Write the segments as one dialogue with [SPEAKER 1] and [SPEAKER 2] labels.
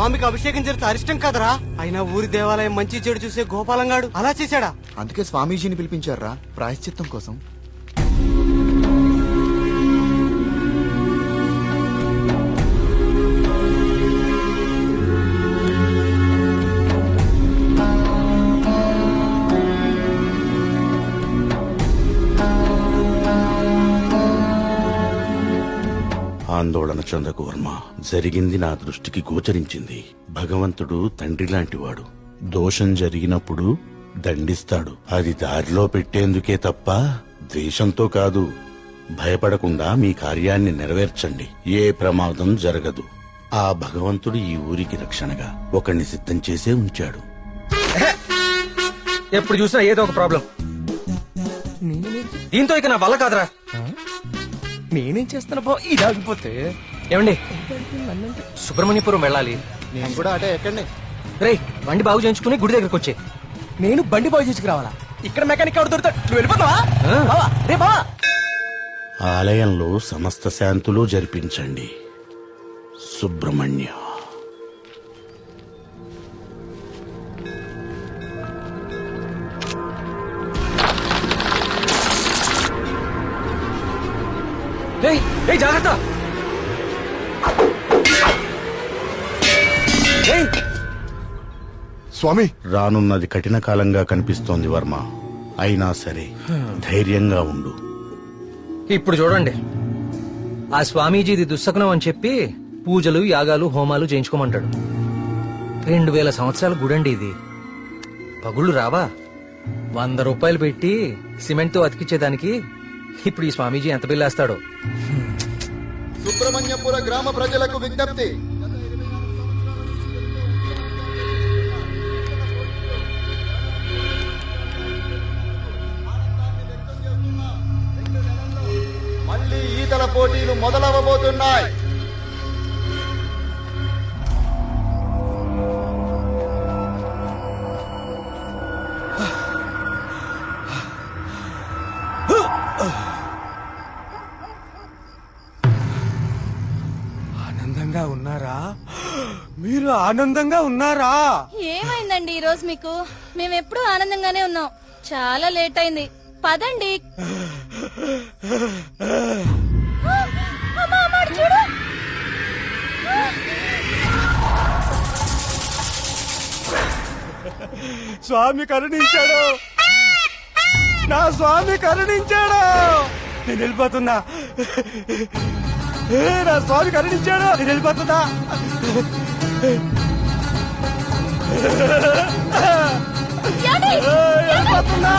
[SPEAKER 1] స్వామికి అభిషేకం జరిగితే అరిష్టం కదరా. అయినా ఊరి దేవాలయం మంచి చెడు చూసే గోపాలంగాడు అలా చేశాడా?
[SPEAKER 2] అందుకే స్వామీజీని పిలిపించారా ప్రాయశ్చిత్తం కోసం.
[SPEAKER 3] ఆందోళన చెందకు వర్మ. జరిగింది నా దృష్టికి గోచరించింది. భగవంతుడు తండ్రి లాంటివాడు. దోషం జరిగినప్పుడు దండిస్తాడు. అది దారిలో పెట్టేందుకే తప్ప ద్వేషంతో కాదు. భయపడకుండా మీ కార్యాన్ని నెరవేర్చండి. ఏ ప్రమాదం జరగదు. ఆ భగవంతుడు ఈ ఊరికి రక్షణగా ఒకణ్ణి సిద్ధం చేసే ఉంచాడు.
[SPEAKER 4] ఎప్పుడు చూసినా ఏదో ఒక ప్రాబ్లం. దీంతో ఇక నా వల్ల కాదురా.
[SPEAKER 1] నేనేం చేస్తున్నా బా ఇది ఆగిపోతే.
[SPEAKER 4] ఏమండి, సుబ్రహ్మణ్యపురం వెళ్ళాలి.
[SPEAKER 2] నేను కూడా అటే ఎక్కండి.
[SPEAKER 4] రేయ్, బండి బాగు చేయించుకుని గుడి దగ్గరకు వచ్చే.
[SPEAKER 1] నేను బండి బాగు చేసుకురావాలా? ఇక్కడ మెకానిక్ ఎవరు దొరుకుతాడు? నువ్వు వెళ్ళిపోతావా? బావా, రే బావా.
[SPEAKER 3] ఆలయంలో సమస్త శాంతులు జరిపించండి. సుబ్రహ్మణ్య.
[SPEAKER 4] రేయ్, రేయ్, జాగ్రత్త. రేయ్,
[SPEAKER 2] స్వామి,
[SPEAKER 3] రానున్నది కఠిన కాలంగా కనిపిస్తోంది వర్మ. అయినా సరే ధైర్యంగా ఉండు.
[SPEAKER 4] ఇప్పుడు చూడండి, ఆ స్వామీజీది దుస్సకునం అని చెప్పి పూజలు, యాగాలు, హోమాలు చేయించుకోమంటాడు. 2000 సంవత్సరాల గుడండి ఇది. పగుళ్ళు రావా? 100 రూపాయలు పెట్టి సిమెంట్ తో అతికిచ్చేదానికి ఇప్పుడు ఈ స్వామీజీ ఎంత బిల్లేస్తాడో.
[SPEAKER 2] సుబ్రహ్మణ్యపుర గ్రామ ప్రజలకు విజ్ఞప్తి. మళ్ళీ ఈతల పోటీలు మొదలవబోతున్నాయి.
[SPEAKER 1] ఆనందంగా ఉన్నారా? మీరు ఆనందంగా ఉన్నారా?
[SPEAKER 5] ఏమైందండి ఈ రోజు మీకు? మేమెప్పుడు ఆనందంగానే ఉన్నాం. చాలా లేట్ అయింది, పదండి. అమ్మా, అమ్మా, అటు చూడు.
[SPEAKER 1] స్వామి కరుణించాడు. నా స్వామి కరుణించాడు. నేను వెళ్ళిపోతున్నా. నా స్వామి కరుణించాడు. నేను వెళ్ళిపోతున్నా. వెళ్ళిపోతున్నా.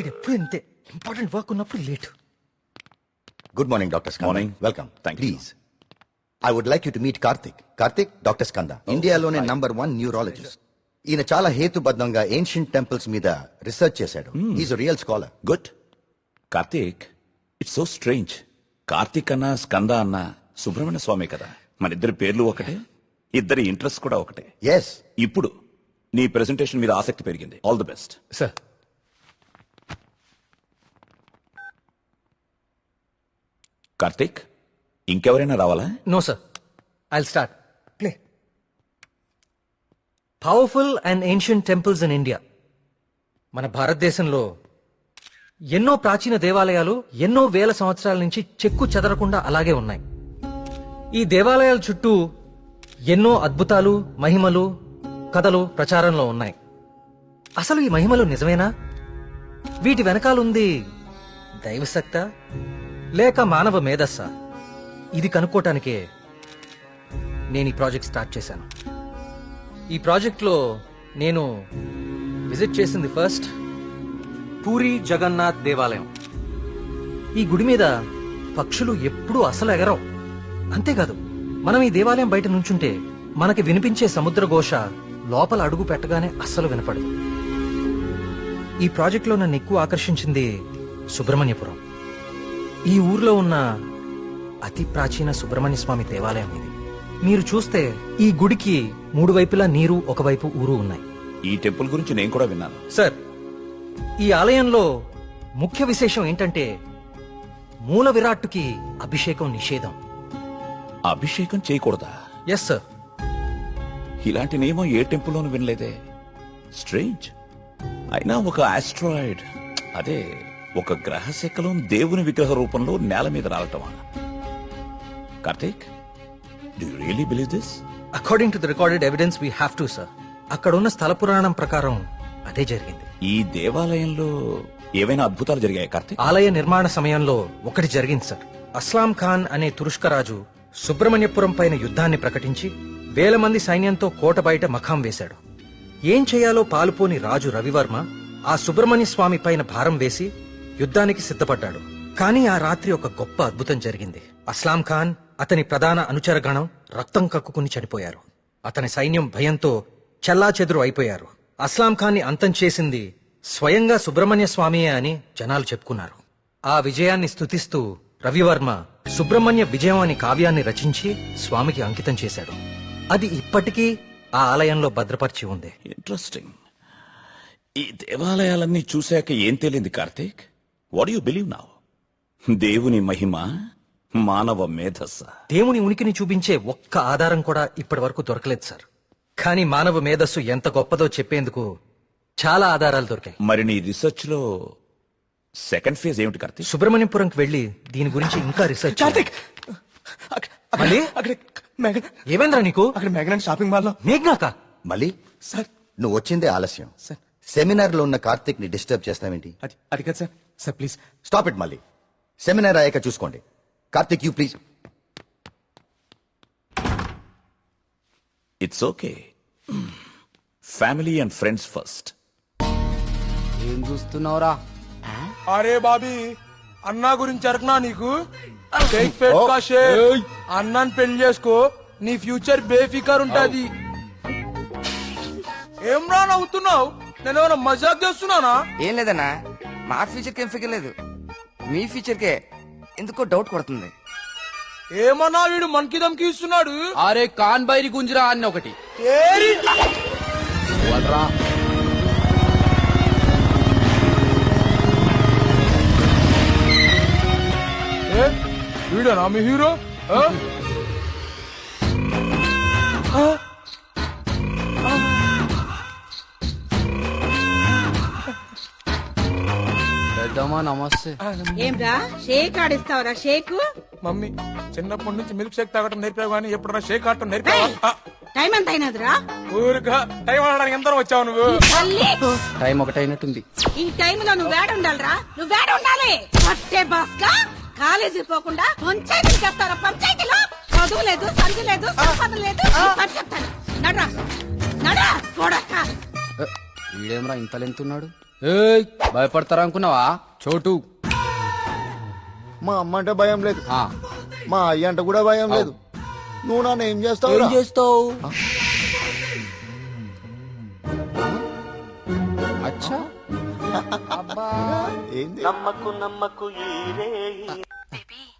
[SPEAKER 4] ఎప్పుడు ఇంతే, ఇంపార్టెంట్ వర్క్ ఉన్నప్పుడు late.
[SPEAKER 6] Good morning, Dr. Skanda.
[SPEAKER 7] Morning.
[SPEAKER 6] Welcome.
[SPEAKER 7] Thank you.
[SPEAKER 6] Please. I would like you to meet Karthik. Karthik, Dr. Skanda. ఇండియాలోనే #1 న్యూరాలజిస్ట్. ఈయన చాలా హేతుబద్ధంగా ఏన్షియంట్ టెంపుల్స్ మీద రీసెర్చ్ చేశాడు. Is real scholar.
[SPEAKER 7] Good. Karthik, it's so strange. Karthik అన్న, స్కంద అన్న సుబ్రహ్మణ్య స్వామి కదా. మన ఇద్దరి పేర్లు ఒకటే, ఇద్దరి ఇంట్రెస్ట్ కూడా ఒకటే.
[SPEAKER 6] ఎస్.
[SPEAKER 7] ఇప్పుడు నీ ప్రెజెంటేషన్ మీద ఆసక్తి పెరిగింది. All the best.
[SPEAKER 4] Sir,
[SPEAKER 7] Karthik, ఇంకెవరైనా రావాలా?
[SPEAKER 4] No sir, I'll start. Play. Powerful and ancient temples in India. మన భారతదేశంలో ఎన్నో ప్రాచీన దేవాలయాలు ఎన్నో వేల సంవత్సరాల నుంచి చెక్కు చెదరకుండా అలాగే ఉన్నాయి. ఈ దేవాలయాల చుట్టూ ఎన్నో అద్భుతాలు, మహిమలు, కథలు ప్రచారంలో ఉన్నాయి. అసలు ఈ మహిమలు నిజమేనా? వీటి వెనకాలుంది దైవశక్త లేక మానవ మేధస్సా? ఇది కనుక్కోటానికే నేను ఈ ప్రాజెక్ట్ స్టార్ట్ చేశాను. ఈ ప్రాజెక్ట్లో నేను విజిట్ చేసింది ఫస్ట్ పూరి జగన్నాథ్ దేవాలయం. ఈ గుడి మీద పక్షులు ఎప్పుడూ అసలు ఎగరవు. అంతేకాదు, మనం ఈ దేవాలయం బయట నుంచుంటే మనకి వినిపించే సముద్ర ఘోష లోపల అడుగు పెట్టగానే అస్సలు వినపడదు. ఈ ప్రాజెక్ట్లో నన్ను ఎక్కువ ఆకర్షించింది సుబ్రహ్మణ్యపురం. ఈ ఊర్లో ఉన్న అతి ప్రాచీన సుబ్రహ్మణ్య స్వామి దేవాలయం ఇది. మీరు చూస్తే ఈ గుడికి 3 వైపులా నీరు, ఒకవైపు ఊరు ఉన్నాయి.
[SPEAKER 7] ఈ టెంపుల్ గురించి నేను కూడా విన్నాను.
[SPEAKER 4] సార్, ఈ ఆలయంలో ముఖ్య విశేషం ఏంటంటే మూల విరాట్టుకి అభిషేకం నిషేధం.
[SPEAKER 7] అభిషేకం చేయకూడదా?
[SPEAKER 4] Yes sir.
[SPEAKER 7] ఇలాంటి నియమం ఏ టెంపుల్లోనూ వినలేదే. స్ట్రేంజ్. అయినా ఒక ఆస్ట్రాయిడ్, అదే ఒక గ్రహ శకలం దేవుని విగ్రహ రూపంలో నేల మీద రావటమా? Karthik, do you really believe this?
[SPEAKER 4] According to the recorded evidence we have to sir. అక్కడ ఉన్న స్థల పురాణం ప్రకారం అదే జరిగింది.
[SPEAKER 7] ఈ దేవాలయంలో ఏవైనా అద్భుతాలు జరిగాయి కార్తీక్?
[SPEAKER 4] ఆలయ నిర్మాణ సమయంలో ఒకటి జరిగింది సార్. అస్లాం ఖాన్ అనే తురుష్క రాజు సుబ్రహ్మణ్యపురం పైన యుద్ధాన్ని ప్రకటించి 1000 మంది సైన్యంతో కోట బయట మఖాం వేశాడు. ఏం చేయాలో పాలుపోని రాజు రవివర్మ ఆ సుబ్రహ్మణ్య స్వామి పైన భారం వేసి యుద్ధానికి సిద్ధపడ్డాడు. కానీ ఆ రాత్రి ఒక గొప్ప అద్భుతం జరిగింది. అస్లాం ఖాన్, అతని ప్రధాన అనుచరగణం రక్తం కక్కుకుని చనిపోయారు. అతని సైన్యం భయంతో చెల్లాచెదురు అయిపోయారు. అస్లాం ఖాన్ని అంతం చేసింది స్వయంగా సుబ్రహ్మణ్య స్వామియే అని జనాలు చెప్పుకున్నారు. ఆ విజయాన్ని స్తుతిస్తూ రవివర్మ సుబ్రహ్మణ్య విజయం అనే కావ్యాన్ని రచించి స్వామికి అంకితం చేశాడు. అది ఇప్పటికీ ఆ ఆలయంలో భద్రపరిచి ఉంది.
[SPEAKER 7] ఇంట్రెస్టింగ్. ఈ దేవాలయాలన్నీ చూశాక ఏం తేలింది Karthik? What you believe now? దేవుని మహిమ, మానవ మేధస్స?
[SPEAKER 4] దేవుని ఉనికిని చూపించే ఒక్క ఆధారం కూడా ఇప్పటి వరకు దొరకలేదు సార్. కానీ మానవ మేధస్సు ఎంత గొప్పదో చెప్పేందుకు చాలా ఆధారాలు దొరికాయి.
[SPEAKER 7] మరి నీ రీసెర్చ్ లో సెకండ్ ఫేజ్ ఏమిటి కార్తీక్?
[SPEAKER 4] సుబ్రహ్మణ్యపురంకి వెళ్లి దీని గురించి ఇంకా రీసెర్చ్ చేయాలి. మళ్ళీ? ఏమైందిరా నీకు?
[SPEAKER 1] అక్కడ మెగన్ షాపింగ్ మాల్ లో
[SPEAKER 4] మేఘ్నాక
[SPEAKER 6] మళ్ళీ
[SPEAKER 1] సార్.
[SPEAKER 6] నువ్వు వచ్చిందే ఆలస్యం.
[SPEAKER 1] సార్.
[SPEAKER 6] సెమినార్ లో ఉన్న కార్తిక్ ని డిస్టర్బ్ చేస్తావేంటి?
[SPEAKER 1] అది కాదు sir. Sir please
[SPEAKER 6] stop it. మళ్ళీ సెమినార్ అయ్యాక చూసుకోండి. Karthik, you please.
[SPEAKER 7] It's okay. Family and friends first.
[SPEAKER 8] ఏం చూస్తున్నావురా?
[SPEAKER 9] అరే బాబీ, అన్నా గురించి అరకనా నీకు? షేక్ పేట్ కా షేక్. అన్నాన్ని పెళ్లి చేసుకో, నీ ఫ్యూచర్ బేఫికర్ ఉంటది. ఏం రా నవ్వుతున్నావు? నేను ఏమైనా మజాక్ చేస్తున్నానా?
[SPEAKER 8] ఏం లేదన్నా, మా ఫ్యూచర్ కి ఏం ఫిగర్ లేదు, మీ ఫ్యూచర్ కే ఎందుకో డౌట్ కొడుతుంది.
[SPEAKER 9] ఏమన్నా వీడు మనకి దమ్కి ఇస్తున్నాడు?
[SPEAKER 8] అరే కాన్ బైరి గుంజరా అన్న ఒకటి.
[SPEAKER 9] ఏరి! ఏ, వీడేనా మీ హీరో? ఆ? ఆ?
[SPEAKER 8] పెద్దమ్మా నమస్తే.
[SPEAKER 10] ఏంరా షేక్ ఆడిస్తావరా? షేక్
[SPEAKER 9] మమ్మీ, చిన్నప్పటి నుంచి మిల్క్ షేక్ తాగటం నేర్పావు కానీ ఎప్పుడన్నా షేక్ ఆడటం నేర్పావా?
[SPEAKER 10] టైం ఎంత అయినదిరా?
[SPEAKER 9] ఊరుగా టైం ఆడడానికి ఎంత వచ్చావు నువ్వు?
[SPEAKER 10] తల్లి,
[SPEAKER 8] టైం ఒకటైనట్టుంది.
[SPEAKER 10] ఈ టైంలో నువ్వు వేడ ఉండాలిరా, నువ్వు వేడ ఉండాలి. పట్టే బాస్కా కాలేజీ పోకుండా పంచాయతీ చేస్తారా? పంచాయతీలో చదువు లేదు, సంధి లేదు, సంపాదన లేదు. పని చెప్తాను, నడరా నడరా కొడక.
[SPEAKER 8] వీడేమరా ఇంత లెంతున్నాడు? ఏయ్, భయపడతారా అనుకున్నావా? చోటు.
[SPEAKER 2] మా అమ్మ అంటే భయం లేదు,
[SPEAKER 8] ఆ,
[SPEAKER 2] మా అయ్య అంటే కూడా భయం లేదు. నువ్వు నన్ను ఏం చేస్తావు?
[SPEAKER 8] ఏం చేస్తావు? అచ్చా,
[SPEAKER 2] ఏంది?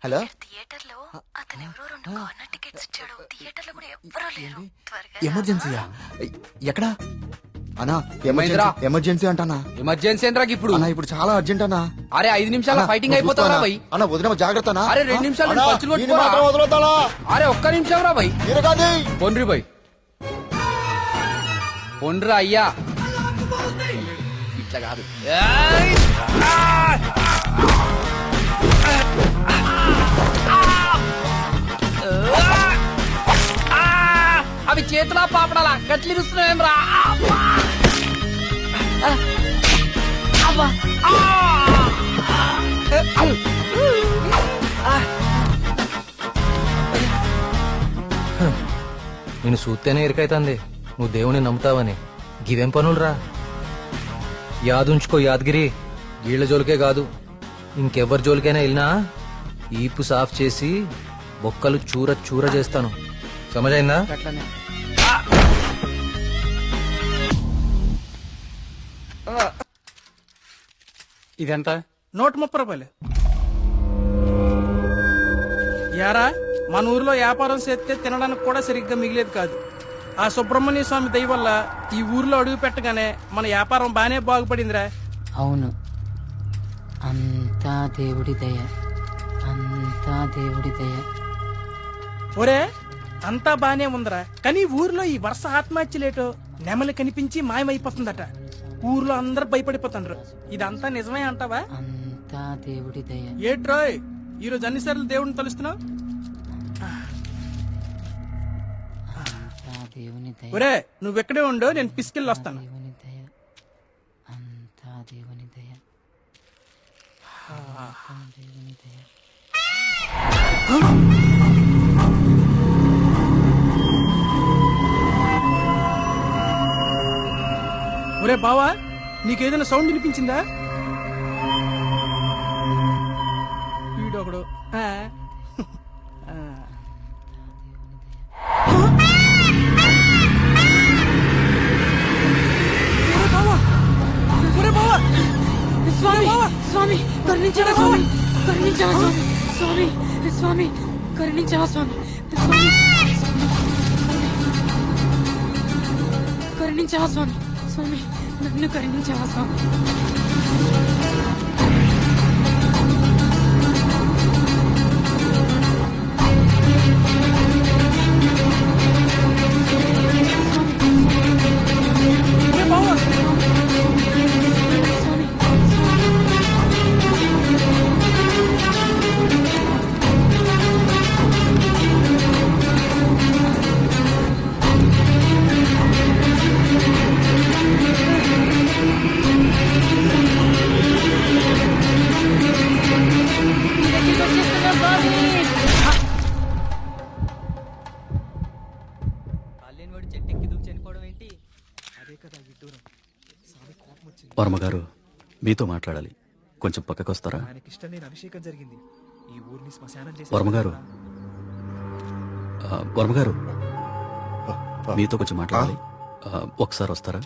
[SPEAKER 6] హలో,
[SPEAKER 5] థియేటర్ లో అతను ఎవరో 2 కార్నర్ టికెట్స్ ఇచ్చాడు. థియేటర్ లో కూడా ఎవ్వరూ లేరు. త్వరగా
[SPEAKER 1] ఎమర్జెన్సీయా? ఎక్కడా
[SPEAKER 2] అన్నా?
[SPEAKER 8] ఏమైందిరా?
[SPEAKER 2] ఎమర్జెన్సీ అంటానా?
[SPEAKER 8] ఎమర్జెన్సీ ఏంట్రా ఇప్పుడు?
[SPEAKER 2] అన్నా ఇప్పుడు చాలా అర్జెంట్ అన్నా.
[SPEAKER 8] అరే 5 నిమిషాల ఫైటింగ్ అయిపోతారా భయ్?
[SPEAKER 2] అన్న వదిన జాగ్రత్త అన్నా.
[SPEAKER 8] అరే 2 నిమిషాలు
[SPEAKER 2] అన్నా,
[SPEAKER 8] పంచులు
[SPEAKER 2] ఈయన
[SPEAKER 8] కొట్టుకోరా?
[SPEAKER 2] మాత్రం వదలొద్దానా?
[SPEAKER 8] అరే ఒక్క నిమిషం రా భయ్.
[SPEAKER 2] తిరగది.
[SPEAKER 8] పొండ్రి భయ్, పొండ్రా అయ్యా. ఇట్లా కాదు. అవి చేతులా పాపడాలా గట్లిరుస్తున్నావేం రా?
[SPEAKER 4] నేను చూస్తేనే ఎరికైతుంది నువ్వు దేవుని నమ్ముతావని. గివేం పనులురా? యాదుంచుకో యాదగిరి, వీళ్ళ జోలికే కాదు ఇంకెవ్వరి జోలికైనా వెళ్ళినా ఈపు సాఫ్ చేసి బొక్కలు చూర చూర చేస్తాను. సమజైందా?
[SPEAKER 8] అట్లనే
[SPEAKER 1] ఇదెంత?
[SPEAKER 9] 130 రూపాయలు. యారా, మన ఊర్లో వ్యాపారం చేస్తే తినడానికి కూడా సరిగ్గా మిగిలేదు కాదు. ఆ సుబ్రహ్మణ్య స్వామి దయ వల్ల ఈ ఊర్లో అడుగు పెట్టగానే మన వ్యాపారం బానే బాగుపడిందిరా.
[SPEAKER 10] అవును, అంతా దేవుడి దయ, అంతా దేవుడి దయ.
[SPEAKER 9] ఒరే, అంతా బానే ఉందిరా, కానీ ఊర్లో ఈ వరుస ఆత్మహత్యలేటో నెమలి కనిపించి మాయమైపోతుందట. ఊర్లో అందరూ భయపడిపోతుండ్రు. ఇదంతా నిజమే అంటావా?
[SPEAKER 10] అంతా దేవుడి దయ.
[SPEAKER 9] ఏట్రోయ్, ఈరోజు అన్నిసార్లు దేవుడిని తలుస్తున్నావు?
[SPEAKER 10] అంతా దేవుని దయ,
[SPEAKER 9] ఒరే, నువ్వెక్కడే ఉండు, నేను పిసికెళ్ళి వస్తాను.
[SPEAKER 10] దేవుని దయ, అంతా దేవుని దయ, అంతా దేవుని దయ.
[SPEAKER 9] ఒరే బావా, నీకేదైనా సౌండ్ వినిపించిందా? వీడొకడు.
[SPEAKER 10] స్వామి, స్వామి కరుణించవా స్వామి, కరుణించవా స్వామి, స్వామి, స్వామి కరుణించవా స్వామి, స్వామి కరుణించవా స్వామి, స్వామి నన్ను కరుణించవా స్వామి.
[SPEAKER 1] వర్మగారు, మీతో మాట్లాడాలి, కొంచెం పక్కకొస్తారా? వర్మగారు, వర్మగారు, మీతో కొంచెం మాట్లాడాలి, ఒకసారి వస్తారా?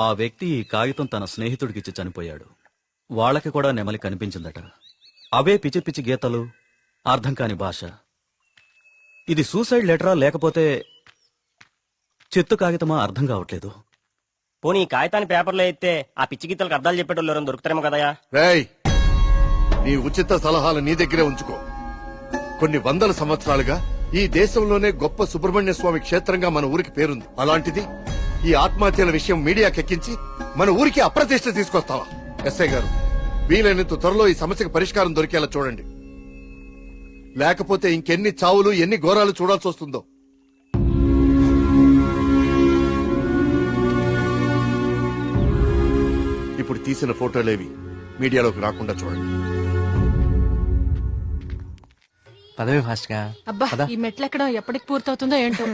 [SPEAKER 1] ఆ వ్యక్తి ఈ కాగితం తన స్నేహితుడికిచ్చి చనిపోయాడు. వాళ్ళకి కూడా నెమలి కనిపించిందట. అవే పిచ్చి పిచ్చి గీతలు, అర్థం కాని భాష. ఇది సూసైడ్ లెటరా లేకపోతే చెత్త కాగితమా అర్థం కావట్లేదు.
[SPEAKER 11] పోనీ ఈ కాగితాన్ని పేపర్లో ఎత్తే ఆ పిచ్చి గీతలకు అర్థాలు చెప్పేటోళ్ళు ఎవరైనా దొరుకుతారేమో కదయా?
[SPEAKER 12] రేయ్, నీ ఉచిత సలహాలు నీ దగ్గరే ఉంచుకో. కొన్ని వందల సంవత్సరాలుగా ఈ దేశంలోనే గొప్ప సుబ్రహ్మణ్య స్వామి క్షేత్రంగా మన ఊరికి పేరుంది. అలాంటిది ఈ ఆత్మహత్యల విషయం మీడియాకెక్కించి మన ఊరికి అప్రతిష్ట తీసుకొస్తావా? ఎస్ఐ గారు, వీలైనంత త్వరలో ఈ సమస్యకు పరిష్కారం దొరికేలా చూడండి. లేకపోతే ఇంకెన్ని చావులు, ఎన్ని ఘోరాలు చూడాల్సి వస్తుందో. ఇప్పుడు తీసిన ఫోటోలేవి మీడియాలోకి రాకుండా చూడండి.
[SPEAKER 1] పదవి ఫాస్ట్ గా.
[SPEAKER 10] అబ్బా, ఈ మెట్లెక్కడం ఎప్పటికి పూర్తవుతుందో ఏంటో.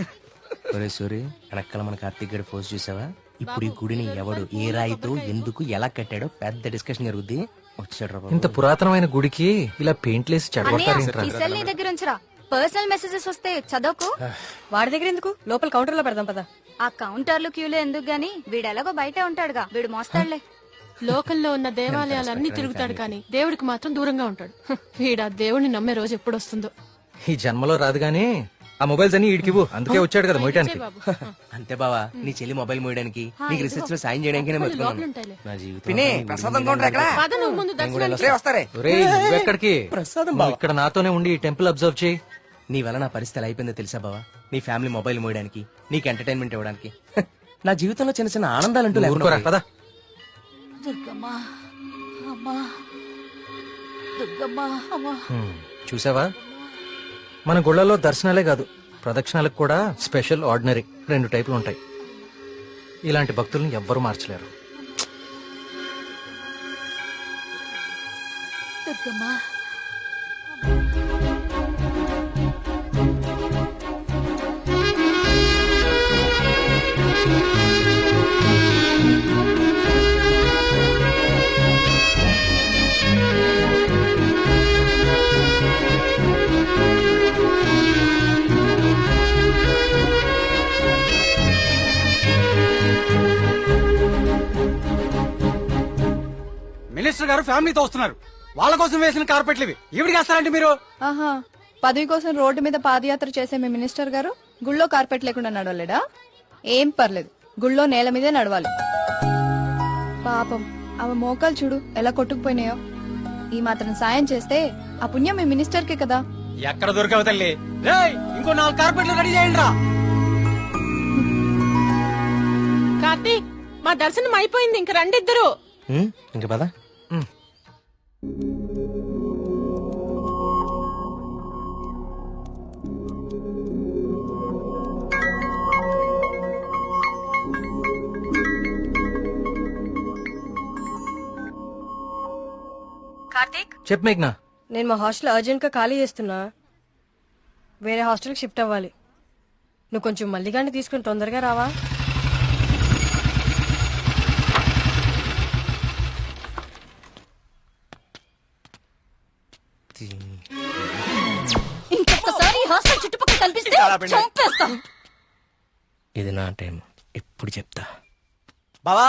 [SPEAKER 1] ఒరే సూరి, వెనకాల మన కార్తీక్ గడి పోస్ట్ చూసావా? ఇప్పుడు ఈ గుడిని ఎవడు, ఏ రాయితో, ఎందుకు, ఎలా కట్టాడో పెద్ద డిస్కషన్ జరుగుద్ది. వచ్చాడు.
[SPEAKER 4] ఇంత పురాతనమైన గుడికి ఇలా పెయింట్లేసి చెడగొట్టారేంట్రా?
[SPEAKER 5] ఈ సెల్ నీ దగ్గర ఉంచరా. పర్సనల్ మెసేజెస్ వస్తే చదవకు.
[SPEAKER 10] వాడి దగ్గర ఎందుకు, లోపల కౌంటర్ లో పెడదాం పదా.
[SPEAKER 5] ఆ కౌంటర్లు క్యూలు ఎందుకు గాని, వీడెలాగో బయటే ఉంటాడుగా, వీడు మోస్తాడులే.
[SPEAKER 10] లోకల్లో ఉన్న దేవాలయాలన్నీ తిరుగుతాడు కానీ దేవుడికి మాత్రం దూరంగా ఉంటాడు. వీడు ఆ దేవుడిని నమ్మే రోజు ఎప్పుడు వస్తుందో.
[SPEAKER 4] ఈ జన్మలో రాదు గానీ ఆ మొబైల్స్ అన్ని ఈడికివ్వు. అందుకే వచ్చాడు కదా మోయటానికి.
[SPEAKER 1] అంతే బావా, నీ చెల్లి మొబైల్ మోయడానికి, నీకు రిసెర్చ్ లో సాయం చేయడానికి నా జీవితం.
[SPEAKER 8] పిన్ని, ప్రసాదం కౌంటర్ ఎక్కడా?
[SPEAKER 10] పద, నువ్వు ముందు దర్శనానికి
[SPEAKER 8] రే, వస్తారే.
[SPEAKER 4] ఒరేయ్, నువ్వెక్కడికి? నువ్వు ఇక్కడ నాతోనే ఉండి ఈ టెంపుల్ అబ్జర్వ్ చేయి.
[SPEAKER 1] నీ వల్ల నా పరిస్థితి ఎలా అయిపోయిందో తెలుసా బావా? నీ ఫ్యామిలీ మొబైల్ మోయడానికి, నీకు ఎంటర్టైన్మెంట్ ఇవ్వడానికి. నా జీవితంలో చిన్న చిన్న ఆనందాలంటూ
[SPEAKER 4] ఊరుకోరా,
[SPEAKER 1] లేకుండా
[SPEAKER 4] పద.
[SPEAKER 10] దుర్గమ్మా, అమ్మా, దుర్గమ్మా, అమ్మా.
[SPEAKER 4] చూసావా, మన గుళ్ళలో దర్శనాలే కాదు, ప్రదక్షిణాలకు కూడా స్పెషల్, ఆర్డినరీ 2 టైపులు ఉంటాయి. ఇలాంటి భక్తుల్ని ఎవ్వరూ మార్చలేరు.
[SPEAKER 5] దుర్గమ్మా
[SPEAKER 9] మినిస్టర్ గారు ఫ్యామిలీతో వస్తున్నారు. వాళ్ళ కోసం వేసిన కార్పెట్లు ఇవి. ఈవిడికి వేస్తారంటే మీరు
[SPEAKER 5] ఆహా పదవి కోసం రోడ్డు మీద పాదయాత్ర చేసే మీ మినిస్టర్ గారు గుళ్ళో కార్పెట్ లేకుండా నడవలేడా? ఏం పర్లేదు, గుళ్ళో నేల మీదే నడవాలి. పాపం ఆమె మోకాలు చూడు ఎలా కొట్టుకుపోయినాయో. ఈ మాత్రం సాయం చేస్తే ఆ పుణ్యం మీ మినిస్టర్ కే కదా.
[SPEAKER 9] ఎక్కడ దొరికావు తల్లి? ఇంకో 4 కార్పెట్లు రెడీ చేయండి రా.
[SPEAKER 10] కార్తీక్, మా దర్శనం అయిపోయింది, ఇంక రండి ఇద్దరు.
[SPEAKER 4] ఇంక పద.
[SPEAKER 5] కార్తీక్,
[SPEAKER 4] చెప్పు మేఘ్నా.
[SPEAKER 5] నేను మా హాస్టల్ అర్జెంట్ గా ఖాళీ చేస్తున్నా. వేరే హాస్టల్కి షిఫ్ట్ అవ్వాలి. నువ్వు కొంచెం మల్లిగాన్ని తీసుకుని తొందరగా రావా? ఇంకొకసారి హాస్టల్ చుట్టుపక్కల కనిపిస్తే చంపేస్తాం.
[SPEAKER 11] ఇది నా టైం, ఇప్పుడు చెప్తా. బావా,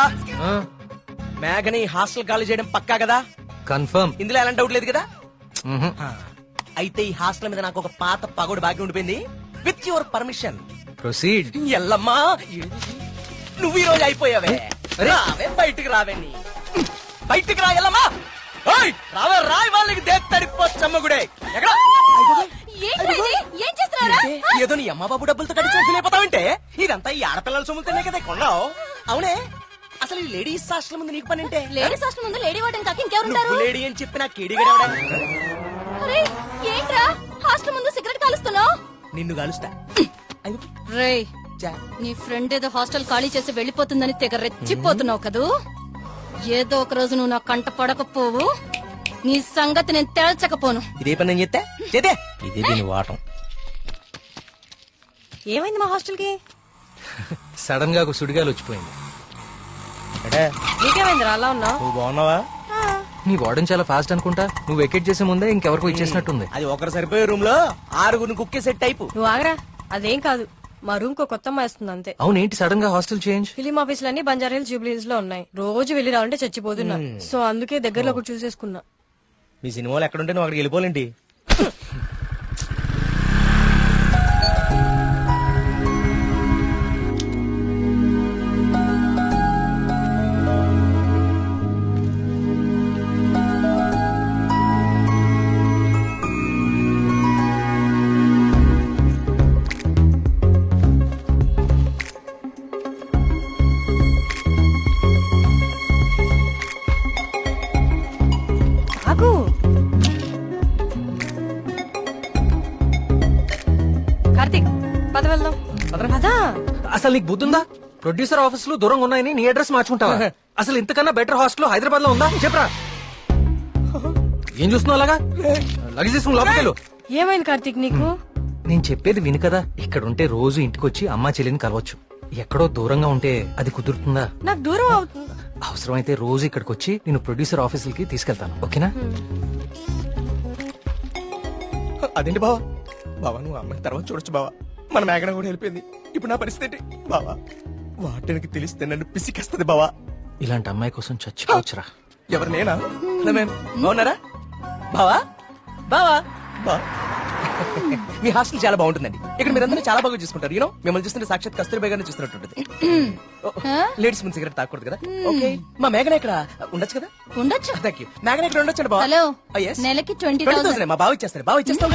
[SPEAKER 11] మేఘని హాస్టల్ ఖాళీ చేయడం పక్కా కదా?
[SPEAKER 4] కన్ఫర్మ్.
[SPEAKER 11] ఇందులో ఎలాంటి డౌట్ లేదు కదా? అయితే ఈ హాస్టల్ మీద నాకు ఒక పాత పగోడు బాకీ ఉండిపోయింది. With your permission
[SPEAKER 4] proceed.
[SPEAKER 11] ఎల్లమ్మా, నువ్వు ఈ రోజు అయిపోయావే. రావే, బయటికి రావే. బయటికి రా ఎల్లమ్మా. రావే, రాయి వాళ్ళకి దేత్తడిపోచ్చమ్మగుడే. ఎక్కడ ఏదో నీ అమ్మ బాబు డబ్బులతో కట్టి చూపిలేపోతావంటే ఇదంతా ఈ ఆడపిల్లల సొమ్ముతోనే కదా కొన్నావు. అవునే, అసలు ఈ లేడీస్ హాస్టల్ ముందు నీకు పని అంటే?
[SPEAKER 5] లేడీస్ హాస్టల్ ముందు లేడీ వార్డెన్ కాక ఇంకెవరుంటారు?
[SPEAKER 11] లేడీ అని చెప్పి నాకు కేడిగడ.
[SPEAKER 5] అరే ఏంట్రా హాస్టల్ ముందు సిగరెట్ కాలుస్తున్నావు?
[SPEAKER 11] నిన్ను కలుస్తా.
[SPEAKER 5] రేయ్, నీ ఫ్రెండ్ ఏదో హాస్టల్ ఖాళీ చేసి వెళ్లిపోతుందని తెగ రెచ్చిపోతున్నావు కదూ. ఏదో ఒక రోజు నువ్వు నా కంట పడకపోవు, నీ సంగతి నేను తేల్చకపోను.
[SPEAKER 11] ఇదే పని నేను చెప్తే చేతే ఇదే దీని వాటం.
[SPEAKER 5] ఏమైంది మా హాస్టల్ కి?
[SPEAKER 4] సడన్ గా ఒక సుడిగాలు వచ్చిపోయింది.
[SPEAKER 5] నీకేమైందిరా అలా ఉన్నావు?
[SPEAKER 11] నువ్వు బాగున్నావా?
[SPEAKER 4] నీ వార్డెన్ చాలా ఫాస్ట్ అనుకుంటా. నువ్వు వెకేట్ చేసే ముందే ఇంకెవరికో ఇచ్చేసినట్టుంది.
[SPEAKER 11] అది ఒకరు సరిపోయే రూమ్ లో 6 కుక్కే సెట్ టైపు.
[SPEAKER 5] నువ్వు ఆగరా, అదేం కాదు. మా రూమ్ కో కొత్త అమ్మాయి వస్తుంది అంతే.
[SPEAKER 4] అవునేంటి సడన్ గా హాస్టల్ చేంజ్?
[SPEAKER 5] ఫిలిం ఆఫీసులన్నీ బంజారా హిల్స్, జూబ్లీ హిల్స్ లో ఉన్నాయి. రోజు వెళ్లి రావాలంటే చచ్చిపోతున్నా. సో అందుకే దగ్గరలో ఒకటి చూసేసుకున్నా.
[SPEAKER 11] మీ సినిమాలు ఎక్కడుంటే నువ్వు అక్కడికి వెళ్ళిపోలేంటి?
[SPEAKER 5] కార్తీక్, పద వెళ్దాం. పదా.
[SPEAKER 4] అసలు నీకు బుద్ధుందా? ప్రొడ్యూసర్ ఆఫీసులు దూరంగా ఉన్నాయని నీ అడ్రస్ మార్చుకుంటావా? అసలు ఇంతకన్నా బెటర్ హాస్టల్ హైదరాబాద్ లో ఉందా చెప్పరా? ఏం చూస్తున్నావు అలాగా? లగేజ్ తీసుకుని లోపలికి వెళ్ళు.
[SPEAKER 5] ఏమైంది కార్తీక్ నీకు?
[SPEAKER 4] నేను చెప్పేది విను కదా. ఇక్కడ ఉంటే రోజు ఇంటికి వచ్చి అమ్మా చెల్లిని కలవచ్చు. ఎక్కడో దూరంగా ఉంటే అది కుదురుతుందా?
[SPEAKER 5] నాకు దూరం అవుతుంది.
[SPEAKER 4] అవసరమైతే రోజు ఇక్కడికి వచ్చి నేను ప్రొడ్యూసర్ ఆఫీసులకి తీసుకెళ్తాను. ఓకేనా?
[SPEAKER 11] అదేంటి బావా? బావా, నువ్వు అమ్మాయి తర్వాత చూడొచ్చు బావా. మన మేఘన కూడా వెళ్ళిపోయింది. ఇప్పుడు నా పరిస్థితి ఏంటి బావా? వాటికి తెలిస్తే నన్ను పిసికేస్తుంది బావా.
[SPEAKER 4] ఇలాంటి అమ్మాయి కోసం చచ్చిపోవచ్చురా.
[SPEAKER 11] ఎవరు నేనా? బాగున్నారా బావా? బావా, మీ హాస్టల్ చాలా బాగుంటుందండి. ఇక్కడ మీరందరూ చాలా బాగా చూసుకుంటారు. యూనో, మిమ్మల్ని చూస్తుంటే సాక్షాత్ కస్తూరిబా గారిని చూస్తున్నట్టుంటది. లేడీస్ ముందు సిగరెట్ తాకూడదు కదా. ఓకే, మా మేఘన ఇక్కడ ఉండొచ్చు కదా?
[SPEAKER 5] ఉండొచ్చు.
[SPEAKER 11] Thank you. మేఘన ఇక్కడ ఉండొచ్చు బావా.
[SPEAKER 5] హలో, నెలకి 20,000.
[SPEAKER 11] మా బావ ఇచ్చేస్తారు. బావ ఇచ్చేస్తావు.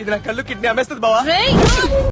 [SPEAKER 11] ఇది నా కళ్ళు కిడ్నీ అమ్మేస్తుంది బావా.